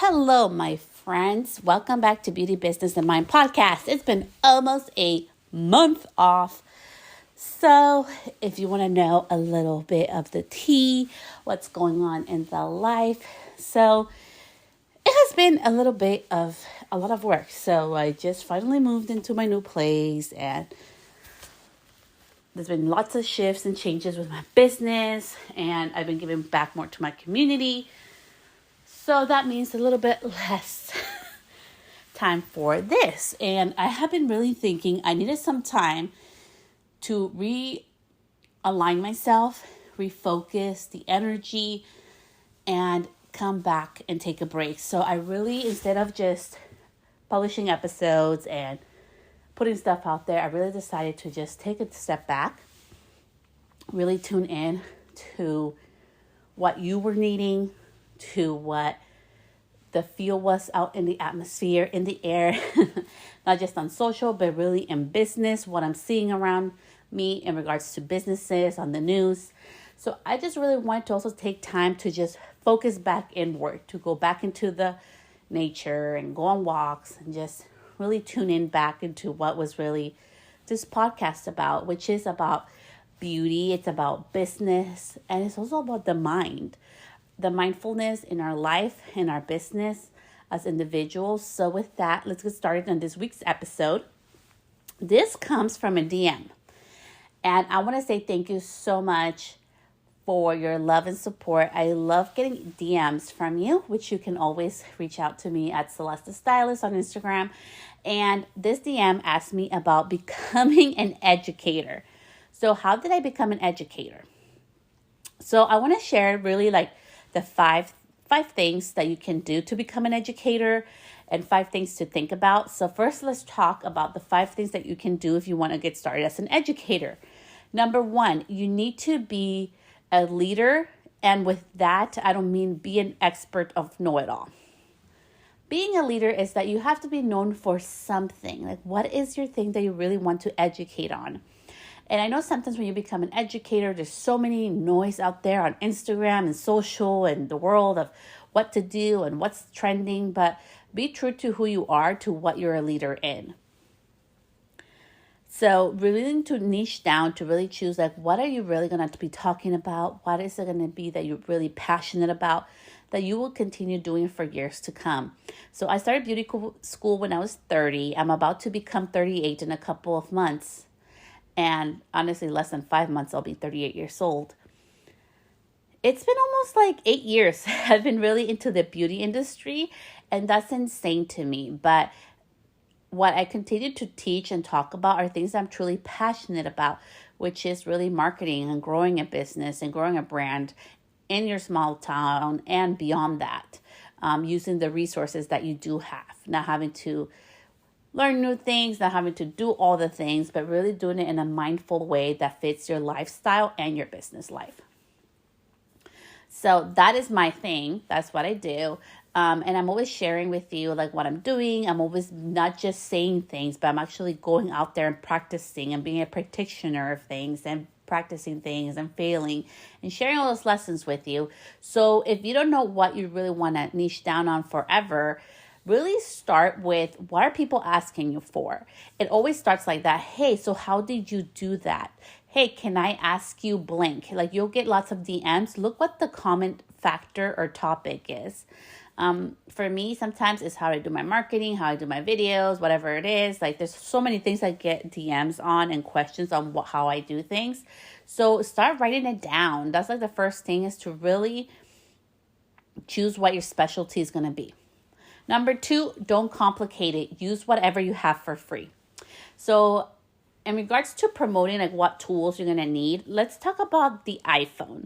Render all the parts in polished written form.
Hello, my friends. Welcome back to Beauty, Business, and Mind podcast. It's been almost a month off. So if you want to know a little bit of the tea, what's going on in the life. So it has been a lot of work. So I just finally moved into my new place, and there's been lots of shifts and changes with my business, and I've been giving back more to my community. So that means a little bit less time for this. And I have been really thinking I needed some time to realign myself, refocus the energy, and come back and take a break. So I really, instead of just publishing episodes and putting stuff out there, I really decided to just take a step back, really tune in to what you were needing, to what the feel was out in the atmosphere, in the air, not just on social, but really in business, what I'm seeing around me in regards to businesses on the news. So I just really want to also take time to just focus back inward, to go back into the nature and go on walks and just really tune in back into what was really this podcast about, which is about beauty, it's about business, and it's also about the mind. The mindfulness in our life, in our business as individuals. So with that, let's get started on this week's episode. This comes from a DM. And I want to say thank you so much for your love and support. I love getting DMs from you, which you can always reach out to me at Celeste Stylist on Instagram. And this DM asked me about becoming an educator. So how did I become an educator? So I want to share really the five things that you can do to become an educator and 5 things to think about. So first, let's talk about the 5 things that you can do if you want to get started as an educator. Number 1, you need to be a leader. And with that, I don't mean be an expert of know-it-all. Being a leader is that you have to be known for something. Like, what is your thing that you really want to educate on? And I know sometimes when you become an educator, there's so many noise out there on Instagram and social and the world of what to do and what's trending, but be true to who you are, to what you're a leader in. So really to niche down, to really choose what are you really going to be talking about? What is it going to be that you're really passionate about that you will continue doing for years to come? So I started beauty school when I was 30. I'm about to become 38 in a couple of months. And honestly, less than 5 months, I'll be 38 years old. It's been almost 8 years. I've been really into the beauty industry, and that's insane to me. But what I continue to teach and talk about are things I'm truly passionate about, which is really marketing and growing a business and growing a brand in your small town and beyond that, using the resources that you do have, not having to learn new things, not having to do all the things, but really doing it in a mindful way that fits your lifestyle and your business life. So that is my thing. That's what I do. And I'm always sharing with you what I'm doing. I'm always not just saying things, but I'm actually going out there and practicing and being a practitioner of things and practicing things and failing and sharing all those lessons with you. So if you don't know what you really want to niche down on forever, really start with, what are people asking you for? It always starts like that. Hey, so how did you do that? Hey, can I ask you blank? You'll get lots of DMs. Look what the comment factor or topic is. For me, sometimes it's how I do my marketing, how I do my videos, whatever it is. There's so many things I get DMs on and questions on how I do things. So start writing it down. That's the first thing, is to really choose what your specialty is going to be. Number 2, don't complicate it. Use whatever you have for free. So in regards to promoting what tools you're going to need, let's talk about the iPhone.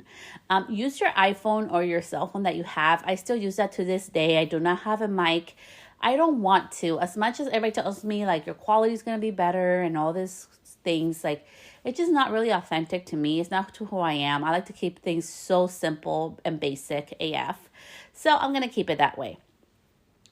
Use your iPhone or your cell phone that you have. I still use that to this day. I do not have a mic. I don't want to. As much as everybody tells me your quality is going to be better and all these things, it's just not really authentic to me. It's not to who I am. I like to keep things so simple and basic AF. So I'm going to keep it that way.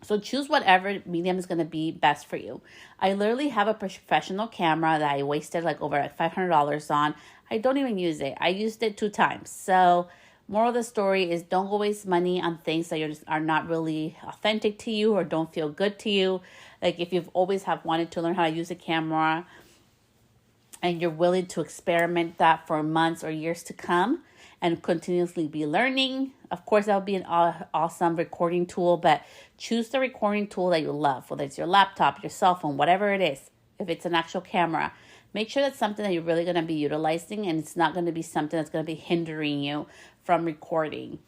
So choose whatever medium is going to be best for you. I literally have a professional camera that I wasted over $500 on. I don't even use it. I used it 2 times. So Moral of the story is don't go waste money on things that are not really authentic to you or don't feel good to you. Like if you've always have wanted to learn how to use a camera and you're willing to experiment that for months or years to come and continuously be learning, of course, that would be an awesome recording tool, but choose the recording tool that you love, whether it's your laptop, your cell phone, whatever it is. If it's an actual camera, make sure that's something that you're really going to be utilizing and it's not going to be something that's going to be hindering you from recording.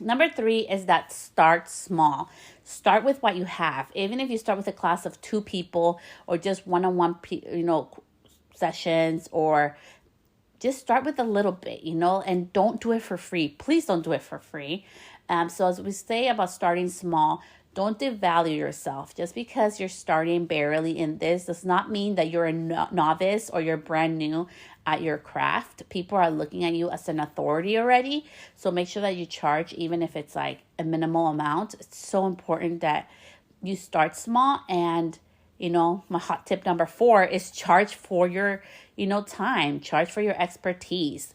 Number 3 is that start small. Start with what you have. Even if you start with a class of 2 people or just one-on-one, sessions, or just start with a little bit, and don't do it for free. Please don't do it for free. So as we say about starting small, don't devalue yourself. Just because you're starting barely in this does not mean that you're a novice or you're brand new at your craft. People are looking at you as an authority already. So make sure that you charge, even if it's like a minimal amount. It's so important that you start small. And, my hot tip number 4 is charge for your, time, charge for your expertise.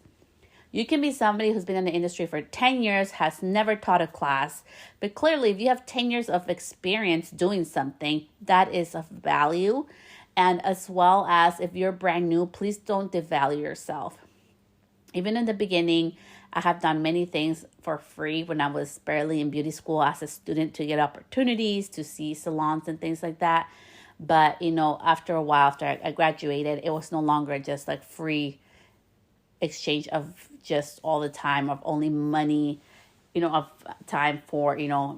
You can be somebody who's been in the industry for 10 years, has never taught a class, but clearly if you have 10 years of experience doing something, that is of value. And as well as if you're brand new, please don't devalue yourself. Even in the beginning, I have done many things for free when I was barely in beauty school as a student to get opportunities to see salons and things like that. But, after a while, after I graduated, it was no longer just like free exchange of just all the time of only money, of time for,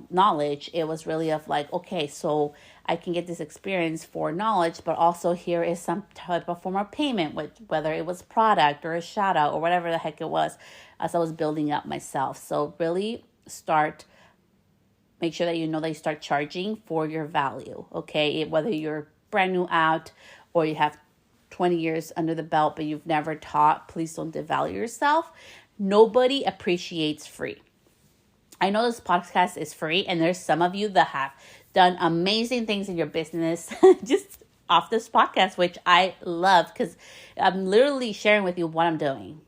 knowledge. It was really of like, okay, so I can get this experience for knowledge, but also here is some type of form of payment, whether it was product or a shout out or whatever the heck it was, as I was building up myself. So really make sure that that you start charging for your value, okay? Whether you're brand new out or you have 20 years under the belt, but you've never taught, please don't devalue yourself. Nobody appreciates free. I know this podcast is free, and there's some of you that have done amazing things in your business just off this podcast, which I love because I'm literally sharing with you what I'm doing.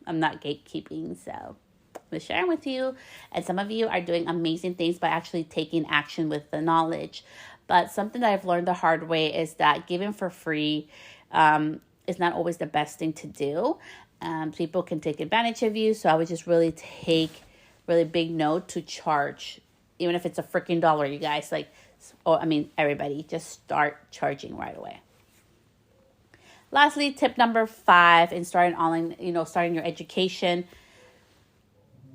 I'm not gatekeeping, so I'm sharing with you. And some of you are doing amazing things by actually taking action with the knowledge. But something that I've learned the hard way is that giving for free is not always the best thing to do. People can take advantage of you. So I would just really take really big note to charge, even if it's a freaking $1, you guys. Everybody, just start charging right away. Lastly, tip number 5 in starting online, starting your education.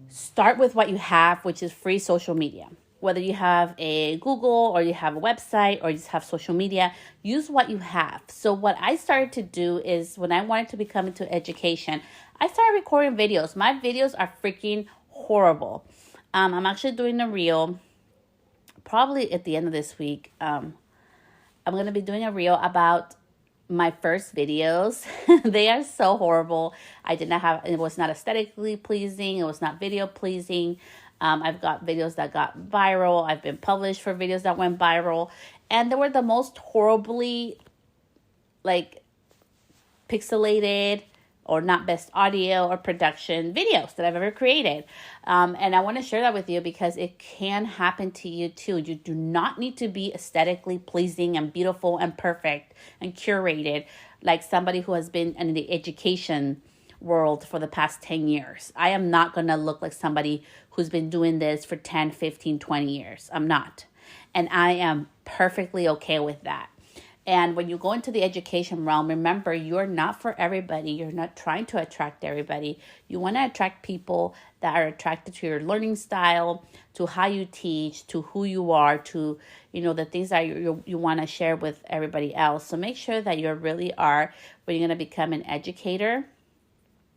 Start with what you have, which is free social media. Whether you have a Google or you have a website or you just have social media, use what you have. So what I started to do is when I wanted to become into education, I started recording videos. My videos are freaking horrible. I'm actually doing a reel probably at the end of this week. I'm going to be doing a reel about my first videos. They are so horrible. It was not aesthetically pleasing. It was not video pleasing. I've got videos that got viral. I've been published for videos that went viral. And they were the most horribly pixelated or not best audio or production videos that I've ever created. And I want to share that with you because it can happen to you too. You do not need to be aesthetically pleasing and beautiful and perfect and curated like somebody who has been in the education world for the past 10 years. I am not going to look like somebody who's been doing this for 10, 15, 20 years. I'm not. And I am perfectly okay with that. And when you go into the education realm, remember, you're not for everybody. You're not trying to attract everybody. You want to attract people that are attracted to your learning style, to how you teach, to who you are, to, the things that you want to share with everybody else. So make sure that you really are, when you're going to become an educator,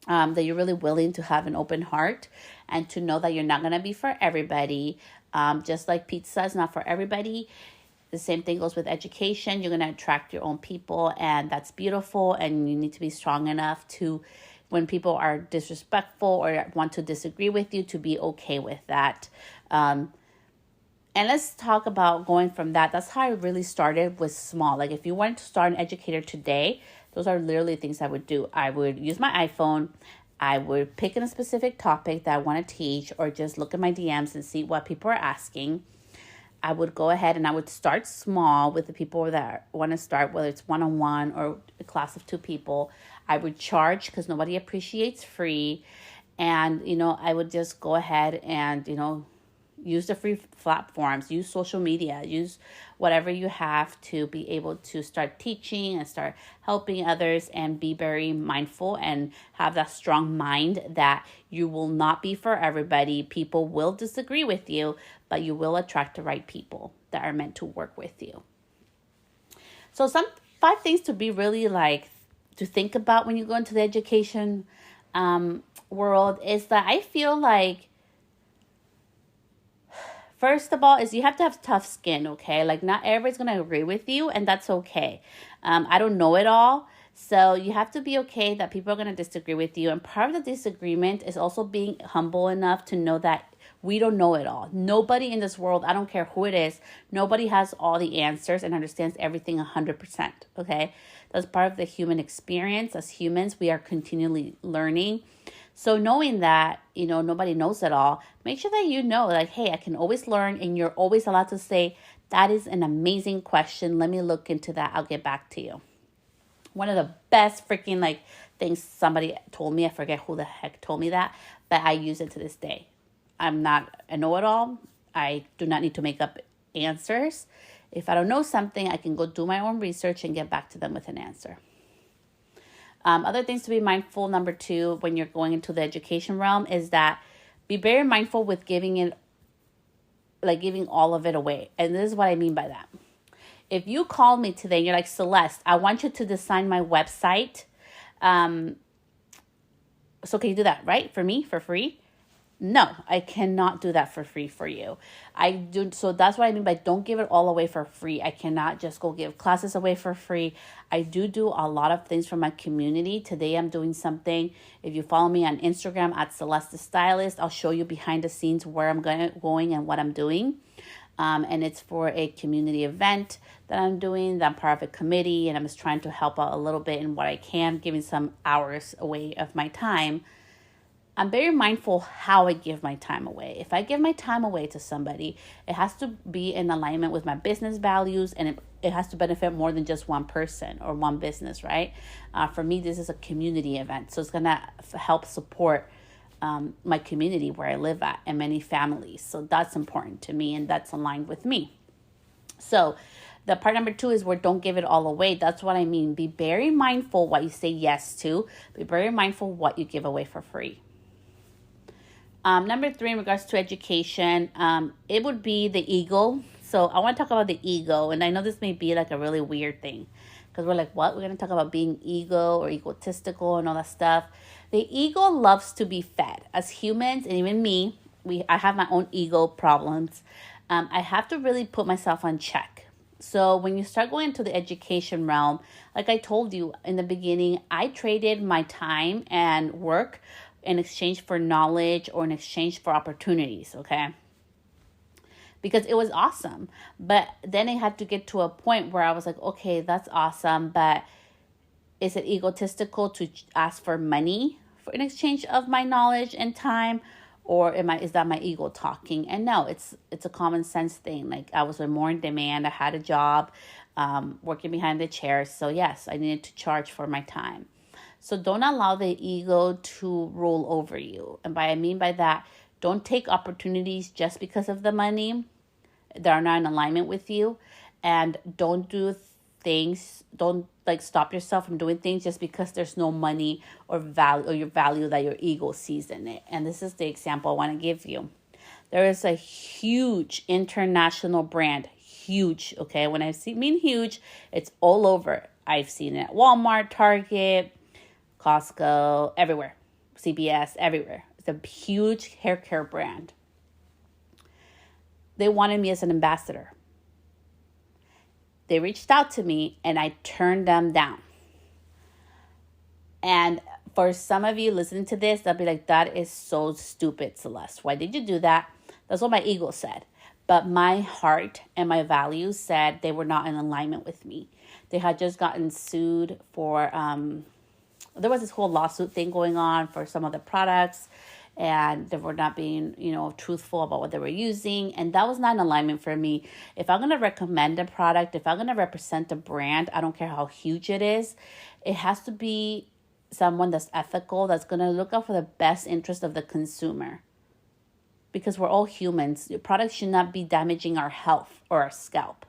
that you're really willing to have an open heart and to know that you're not going to be for everybody. Just like pizza is not for everybody. The same thing goes with education. You're going to attract your own people, and that's beautiful. And you need to be strong enough to, when people are disrespectful or want to disagree with you, to be okay with that. And let's talk about going from that. That's how I really started, was small. Like if you wanted to start an educator today, those are literally things I would do. I would use my iPhone I would pick in a specific topic that I want to teach, or just look at my DMs and see what people are asking. I would go ahead and I would start small with the people that want to start, whether it's one-on-one or a class of 2 people. I would charge because nobody appreciates free. And, I would just go ahead and, use the free platforms, use social media, use whatever you have to be able to start teaching and start helping others, and be very mindful and have that strong mind that you will not be for everybody. People will disagree with you, but you will attract the right people that are meant to work with you. So some 5 things to be really to think about when you go into the education world is that I feel like, first of all, is you have to have tough skin, okay? Not everybody's going to agree with you, and that's okay. I don't know it all, so you have to be okay that people are going to disagree with you. And part of the disagreement is also being humble enough to know that we don't know it all. Nobody in this world, I don't care who it is, nobody has all the answers and understands everything 100%, okay? That's part of the human experience. As humans, we are continually learning. So knowing that, nobody knows it all, make sure that hey, I can always learn, and you're always allowed to say, that is an amazing question. Let me look into that. I'll get back to you. One of the best freaking things somebody told me, I forget who the heck told me that, but I use it to this day. I'm not a know-it-all. I do not need to make up answers. If I don't know something, I can go do my own research and get back to them with an answer. Other things to be mindful, number 2, when you're going into the education realm, is that be very mindful with giving all of it away. And this is what I mean by that. If you call me today and you're like, Celeste, I want you to design my website. So can you do that, right? For me, for free? No, I cannot do that for free for you. So that's what I mean by don't give it all away for free. I cannot just go give classes away for free. I do a lot of things for my community. Today I'm doing something. If you follow me on Instagram at Celeste the Stylist, I'll show you behind the scenes where I'm going and what I'm doing. And it's for a community event that I'm doing, that I'm part of a committee, and I'm just trying to help out a little bit in what I can, giving some hours away of my time. I'm very mindful how I give my time away. If I give my time away to somebody, it has to be in alignment with my business values, and it has to benefit more than just one person or one business, right? For me, this is a community event, so it's going to help support my community where I live at and many families. So that's important to me, and that's aligned with me. So the part number 2 is where don't give it all away. That's what I mean. Be very mindful what you say yes to. Be very mindful what you give away for free. Number 3, in regards to education, it would be the ego. So I want to talk about the ego. And I know this may be a really weird thing, because we're like, what? We're going to talk about being ego or egotistical and all that stuff. The ego loves to be fed. As humans, and even me, I have my own ego problems. I have to really put myself on check. So when you start going into the education realm, like I told you in the beginning, I traded my time and work in exchange for knowledge or in exchange for opportunities, okay? Because it was awesome. But then it had to get to a point where I was like, okay, that's awesome, but is it egotistical to ask for money in exchange of my knowledge and time? Or is that my ego talking? And no, it's a common sense thing. I was more in demand. I had a job working behind the chair. So yes, I needed to charge for my time. So don't allow the ego to rule over you. And I mean by that, don't take opportunities just because of the money that are not in alignment with you. And don't do things, don't stop yourself from doing things just because there's no money or value or your value that your ego sees in it. And this is the example I want to give you. There is a huge international brand, huge, okay? When I mean huge, it's all over. I've seen it at Walmart, Target, Costco, everywhere, CBS, everywhere. It's a huge hair care brand. They wanted me as an ambassador. They reached out to me and I turned them down. And for some of you listening to this, they'll be like, that is so stupid, Celeste. Why did you do that? That's what my ego said. But my heart and my values said they were not in alignment with me. They had just gotten sued for there was this whole lawsuit thing going on for some of the products, and they were not being, truthful about what they were using. And that was not in alignment for me. If I'm going to recommend a product, if I'm going to represent a brand, I don't care how huge it is, it has to be someone that's ethical, that's going to look out for the best interest of the consumer. Because we're all humans. Your product should not be damaging our health or our scalp.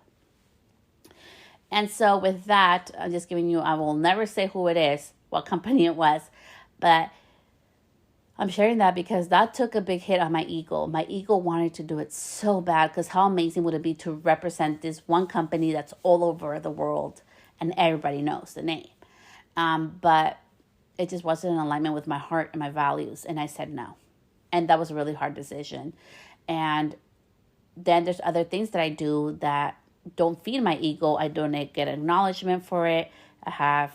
And so with that, I'm just giving you, I will never say who it is, what company it was, but I'm sharing that because that took a big hit on my ego. My ego wanted to do it so bad, because how amazing would it be to represent this one company that's all over the world and everybody knows the name. But it just wasn't in alignment with my heart and my values, and I said no. And that was a really hard decision. And then there's other things that I do that don't feed my ego. I don't get acknowledgement for it. I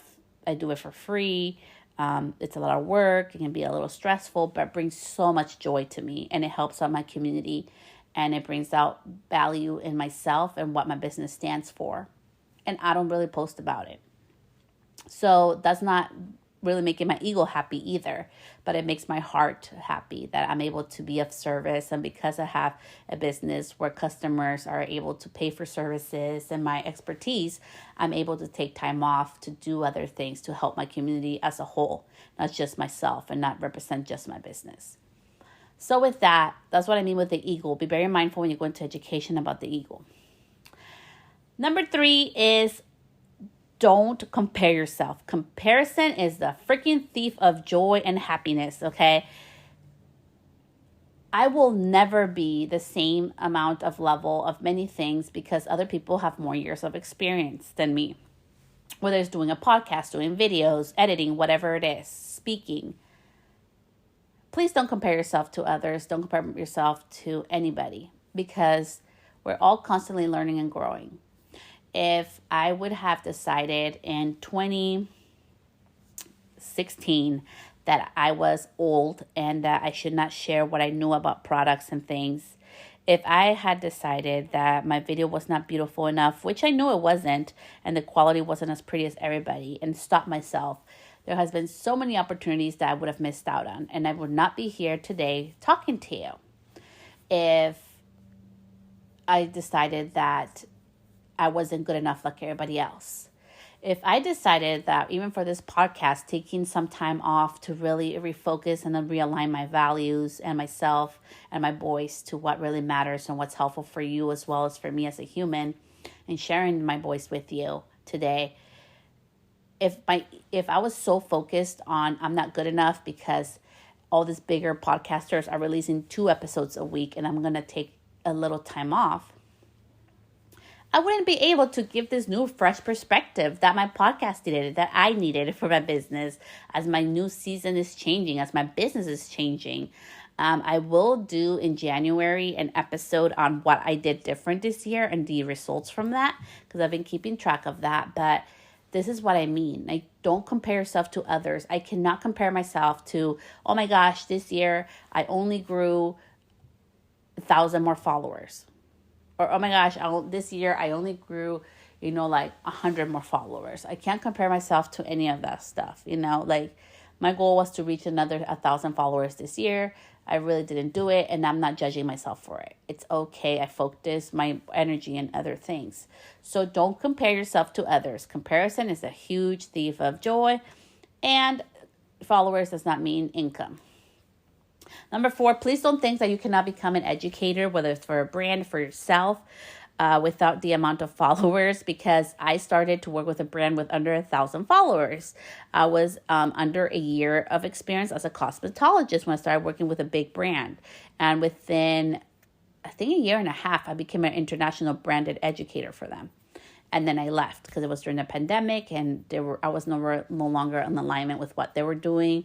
do it for free. It's a lot of work. It can be a little stressful, but it brings so much joy to me, and it helps out my community, and it brings out value in myself and what my business stands for. And I don't really post about it. So that's not really making my ego happy either, but it makes my heart happy that I'm able to be of service. And because I have a business where customers are able to pay for services and my expertise, I'm able to take time off to do other things to help my community as a whole, not just myself, and not represent just my business. So with that, that's what I mean with the ego. Be very mindful when you go into education about the ego. Number 3 is don't compare yourself. Comparison is the freaking thief of joy and happiness, okay? I will never be the same amount of level of many things because other people have more years of experience than me. Whether it's doing a podcast, doing videos, editing, whatever it is, speaking. Please don't compare yourself to others. Don't compare yourself to anybody, because we're all constantly learning and growing. If I would have decided in 2016 that I was old and that I should not share what I knew about products and things, if I had decided that my video was not beautiful enough, which I knew it wasn't, and the quality wasn't as pretty as everybody, and stopped myself, there has been so many opportunities that I would have missed out on, and I would not be here today talking to you if I decided that I wasn't good enough like everybody else. If I decided that even for this podcast, taking some time off to really refocus and then realign my values and myself and my voice to what really matters and what's helpful for you as well as for me as a human, and sharing my voice with you today, if I was so focused on I'm not good enough because all these bigger podcasters are releasing 2 episodes a week and I'm going to take a little time off, I wouldn't be able to give this new fresh perspective that my podcast needed, that I needed for my business as my new season is changing, as my business is changing. I will do in January an episode on what I did different this year and the results from that, because I've been keeping track of that. But this is what I mean. Like, don't compare yourself to others. I cannot compare myself to, oh my gosh, this year I only grew 1,000 more followers. Or, oh my gosh, this year I only grew, 100 more followers. I can't compare myself to any of that stuff, Like, my goal was to reach another 1,000 followers this year. I really didn't do it, and I'm not judging myself for it. It's okay. I focused my energy in other things. So don't compare yourself to others. Comparison is a huge thief of joy, and followers does not mean income. Number 4, please don't think that you cannot become an educator, whether it's for a brand, for yourself, without the amount of followers, because I started to work with a brand with under 1,000 followers. I was under a year of experience as a cosmetologist when I started working with a big brand. And within, I think, a year and a half, I became an international branded educator for them. And then I left because it was during the pandemic and I was no longer in alignment with what they were doing.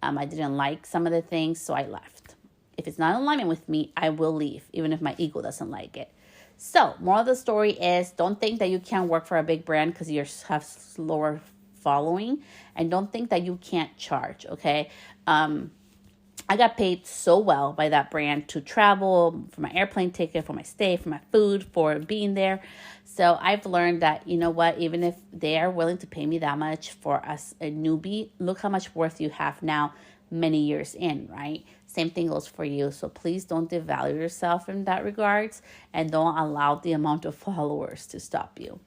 I didn't like some of the things, so I left. If it's not in alignment with me, I will leave, even if my ego doesn't like it. So, moral of the story is, don't think that you can't work for a big brand because you have slower following, and don't think that you can't charge, okay? I got paid so well by that brand to travel, for my airplane ticket, for my stay, for my food, for being there. So I've learned that, you know what, even if they are willing to pay me that much for us, a newbie, look how much worth you have now, many years in, right? Same thing goes for you. So please don't devalue yourself in that regards, and don't allow the amount of followers to stop you.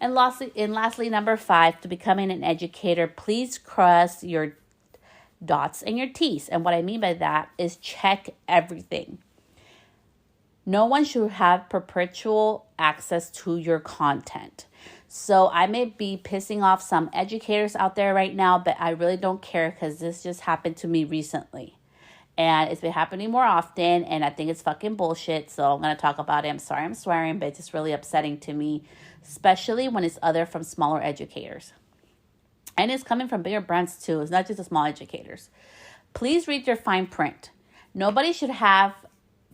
And lastly, number 5, to becoming an educator, please cross your dots and your T's. And what I mean by that is check everything. No one should have perpetual access to your content. So I may be pissing off some educators out there right now, but I really don't care because this just happened to me recently. And it's been happening more often, and I think it's fucking bullshit. So I'm going to talk about it. I'm sorry I'm swearing, but it's just really upsetting to me, especially when it's other from smaller educators. And it's coming from bigger brands too. It's not just the small educators. Please read your fine print. Nobody should have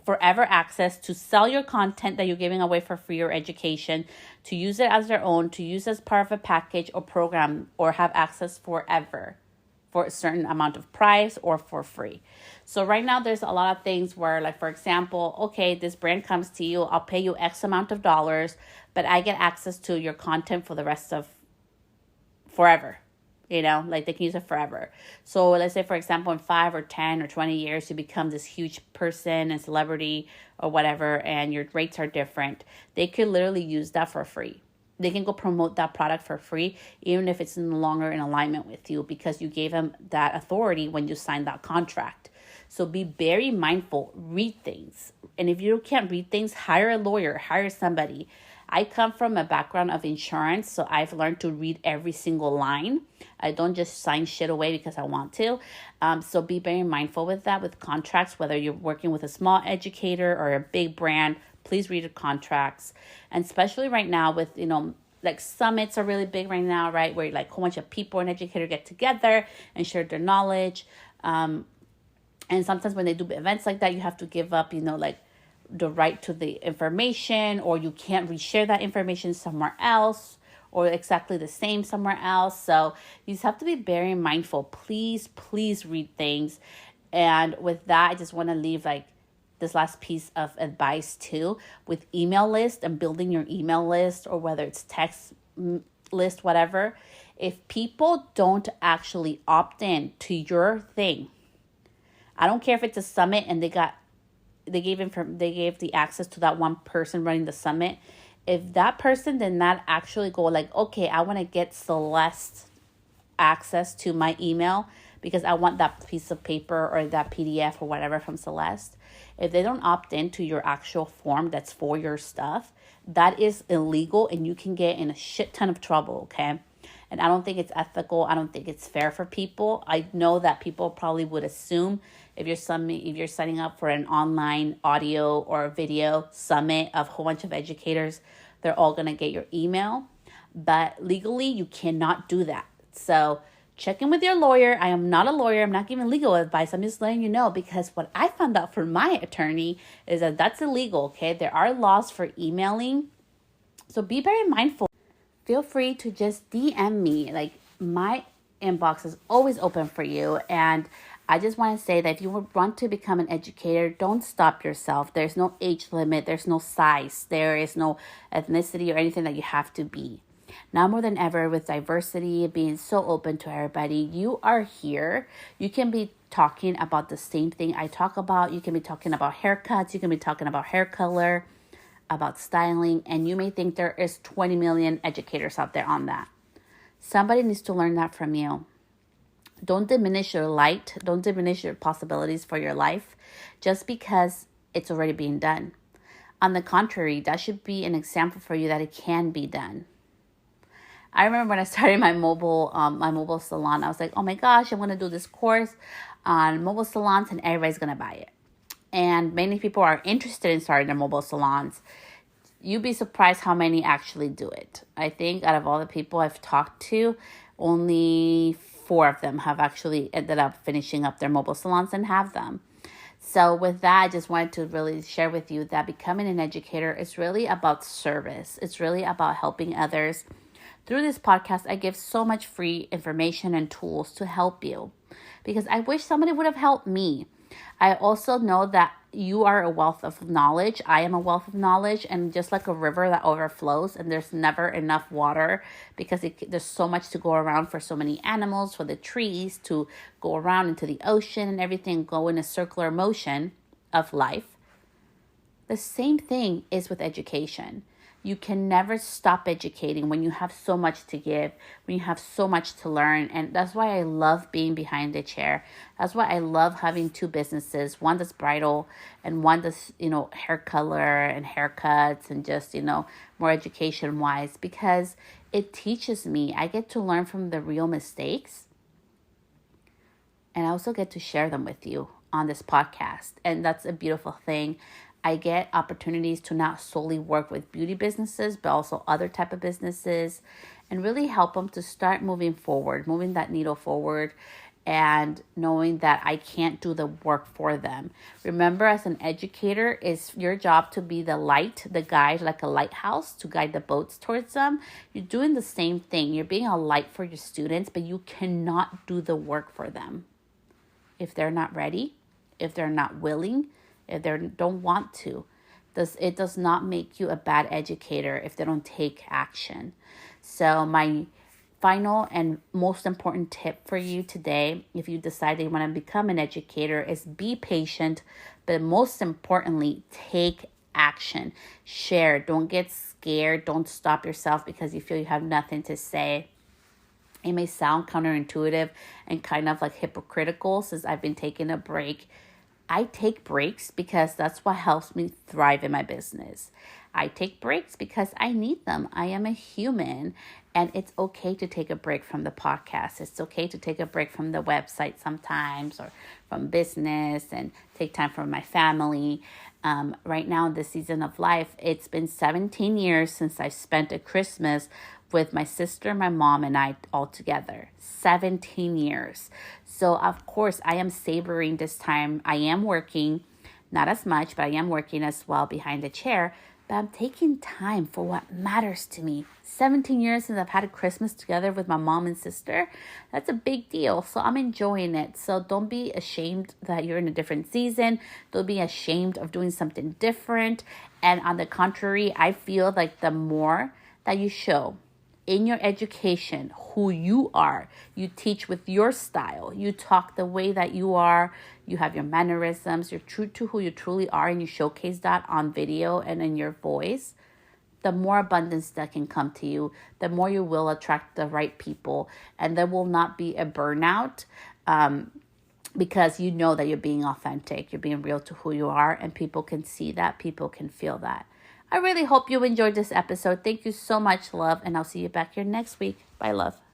forever access to sell your content that you're giving away for free or education, to use it as their own, to use as part of a package or program, or have access forever for a certain amount of price or for free. So right now there's a lot of things where, like, for example, okay, this brand comes to you, I'll pay you X amount of dollars, but I get access to your content for the rest of forever. You know, like they can use it forever. So let's say, for example, in 5 or 10 or 20 years, you become this huge person and celebrity or whatever, and your rates are different. They could literally use that for free. They can go promote that product for free, even if it's no longer in alignment with you, because you gave them that authority when you signed that contract. So be very mindful, read things. And if you can't read things, hire a lawyer, hire somebody. I come from a background of insurance, so I've learned to read every single line. I don't just sign shit away because I want to. So be very mindful with that, with contracts, whether you're working with a small educator or a big brand, please read the contracts. And especially right now with, you know, like summits are really big right now, right? Where like a whole bunch of people and educators get together and share their knowledge. And sometimes when they do events like that, you have to give up, you know, like the right to the information, or you can't reshare that information somewhere else, or exactly the same somewhere else. So you just have to be very mindful. Please read things. And with that, I just want to leave like this last piece of advice too, with email list and building your email list, or whether it's text list, whatever. If people don't actually opt in to your thing, I don't care if it's a summit and they gave the access to that one person running the summit. If that person did not actually go like, okay, I want to get Celeste access to my email because I want that piece of paper or that PDF or whatever from Celeste. If they don't opt into your actual form that's for your stuff, that is illegal and you can get in a shit ton of trouble, okay? And I don't think it's ethical. I don't think it's fair for people. I know that people probably would assume if you're signing up for an online audio or video summit of a whole bunch of educators, they're all going to get your email. But legally, you cannot do that. So check in with your lawyer. I am not a lawyer. I'm not giving legal advice. I'm just letting you know, because what I found out from my attorney is that that's illegal, okay? There are laws for emailing. So be very mindful. Feel free to just DM me. Like, my inbox is always open for you. And I just want to say that if you want to become an educator, don't stop yourself. There's no age limit. There's no size. There is no ethnicity or anything that you have to be. Now more than ever, with diversity, being so open to everybody, you are here. You can be talking about the same thing I talk about. You can be talking about haircuts. You can be talking about hair color, about styling, and you may think there is 20 million educators out there on that. Somebody needs to learn that from you. Don't diminish your light. Don't diminish your possibilities for your life just because it's already being done. On the contrary, that should be an example for you that it can be done. I remember when I started my mobile salon, I was like, oh my gosh, I'm going to do this course on mobile salons and everybody's going to buy it. And many people are interested in starting their mobile salons. You'd be surprised how many actually do it. I think out of all the people I've talked to, only 4 of them have actually ended up finishing up their mobile salons and have them. So with that, I just wanted to really share with you that becoming an educator is really about service. It's really about helping others Through this podcast, I give so much free information and tools to help you because I wish somebody would have helped me. I also know that you are a wealth of knowledge. I am a wealth of knowledge, and just like a river that overflows and there's never enough water because there's so much to go around for so many animals, for the trees to go around into the ocean and everything go in a circular motion of life. The same thing is with education. You can never stop educating when you have so much to give, when you have so much to learn. And that's why I love being behind the chair. That's why I love having two businesses, one that's bridal and one that's, hair color and haircuts and just, more education wise, because it teaches me. I get to learn from the real mistakes, and I also get to share them with you on this podcast. And that's a beautiful thing. I get opportunities to not solely work with beauty businesses, but also other type of businesses, and really help them to start moving forward, moving that needle forward, and knowing that I can't do the work for them. Remember, as an educator, it's your job to be the light, the guide, like a lighthouse, to guide the boats towards them. You're doing the same thing. You're being a light for your students, but you cannot do the work for them if they're not ready, if they're not willing, if they don't want to. It does not make you a bad educator if they don't take action. So my final and most important tip for you today, if you decide that you want to become an educator, is be patient, but most importantly, take action. Share. Don't get scared. Don't stop yourself because you feel you have nothing to say. It may sound counterintuitive and kind of like hypocritical since I've been taking a break. I take breaks because that's what helps me thrive in my business. I take breaks because I need them. I am a human, and it's okay to take a break from the podcast. It's okay to take a break from the website sometimes or from business and take time for my family. Right now in this season of life, it's been 17 years since I spent a Christmas with my sister, my mom, and I all together. 17 years. So, of course, I am savoring this time. I am working, not as much, but I am working as well behind the chair. But I'm taking time for what matters to me. 17 years since I've had a Christmas together with my mom and sister. That's a big deal. So I'm enjoying it. So don't be ashamed that you're in a different season. Don't be ashamed of doing something different. And on the contrary, I feel like the more that you show in your education who you are, you teach with your style, you talk the way that you are, you have your mannerisms, you're true to who you truly are, and you showcase that on video and in your voice, the more abundance that can come to you, the more you will attract the right people, and there will not be a burnout because you know that you're being authentic, you're being real to who you are, and people can see that, people can feel that. I really hope you enjoyed this episode. Thank you so much, love, and I'll see you back here next week. Bye, love.